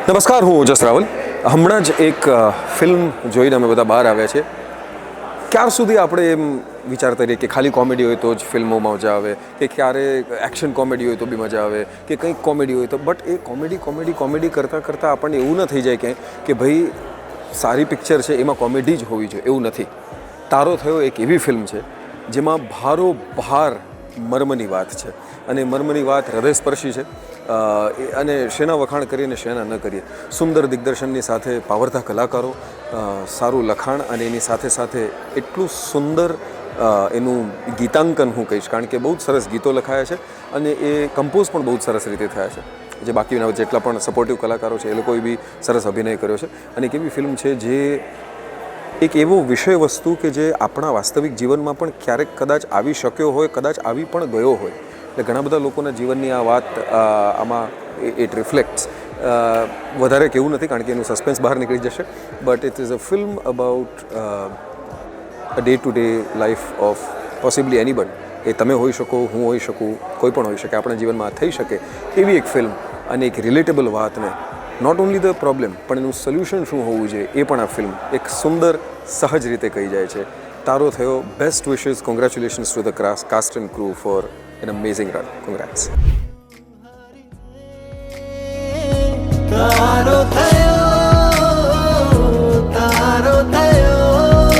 નમસ્કાર, હું ઓજસ રાવલ. હમણાં જ એક ફિલ્મ જોઈને અમે બધા બહાર આવ્યા છે. ક્યાર સુધી આપણે એમ વિચારતા રહીએ કે ખાલી કોમેડી હોય તો જ ફિલ્મોમાં મજા આવે, કે ક્યારે એક્શન કોમેડી હોય તો બી મજા આવે, કે કંઈક કોમેડી હોય તો. બટ એ કોમેડી કરતાં આપણને એવું ન થઈ જાય કે ભાઈ સારી પિક્ચર છે એમાં કોમેડી જ હોવી જોઈએ, એવું નથી. તારો થયો એક એવી ફિલ્મ છે જેમાં ભારોભાર મર્મની વાત છે, અને મર્મની વાત હૃદયસ્પર્શી છે. અને શેના વખાણ કરીએ ને શેના ન કરીએ. સુંદર દિગ્દર્શનની સાથે પાવરતા કલાકારો, સારું લખાણ, અને એની સાથે સાથે એટલું સુંદર એનું ગીતાંકન હું કહીશ, કારણ કે બહુ જ સરસ ગીતો લખાયા છે અને એ કમ્પોઝ પણ બહુ જ સરસ રીતે થયા છે. જે બાકીના જેટલા પણ સપોર્ટિવ કલાકારો છે એ લોકોએ બી સરસ અભિનય કર્યો છે. અને એક એવી ફિલ્મ છે જે એક એવો વિષય વસ્તુ કે જે આપણા વાસ્તવિક જીવનમાં પણ ક્યારેક કદાચ આવી શક્યો હોય, કદાચ આવી પણ ગયો હોય. એટલે ઘણા બધા લોકોના જીવનની આ વાત આમાં ઇટ રિફ્લેક્ટ્સ. વધારે કેવું નથી કારણ કે એનું સસ્પેન્સ બહાર નીકળી જશે. But it is a film about a day to day life of possibly એનીબન. એ તમે હોઈ શકો, હું હોઈ શકું, કોઈ પણ હોઈ શકે, આપણા જીવનમાં આ થઈ શકે એવી એક ફિલ્મ. અને એક રિલેટેબલ વાતને, નોટ ઓનલી ધ પ્રોબ્લેમ પણ એનું સોલ્યુશન શું હોવું જોઈએ એ પણ આ ફિલ્મ એક સુંદર સહજ રીતે કહી જાય છે. તારો થયો. Best wishes, congratulations to the cast and crew for an amazing run. Congrats. તારો થયો.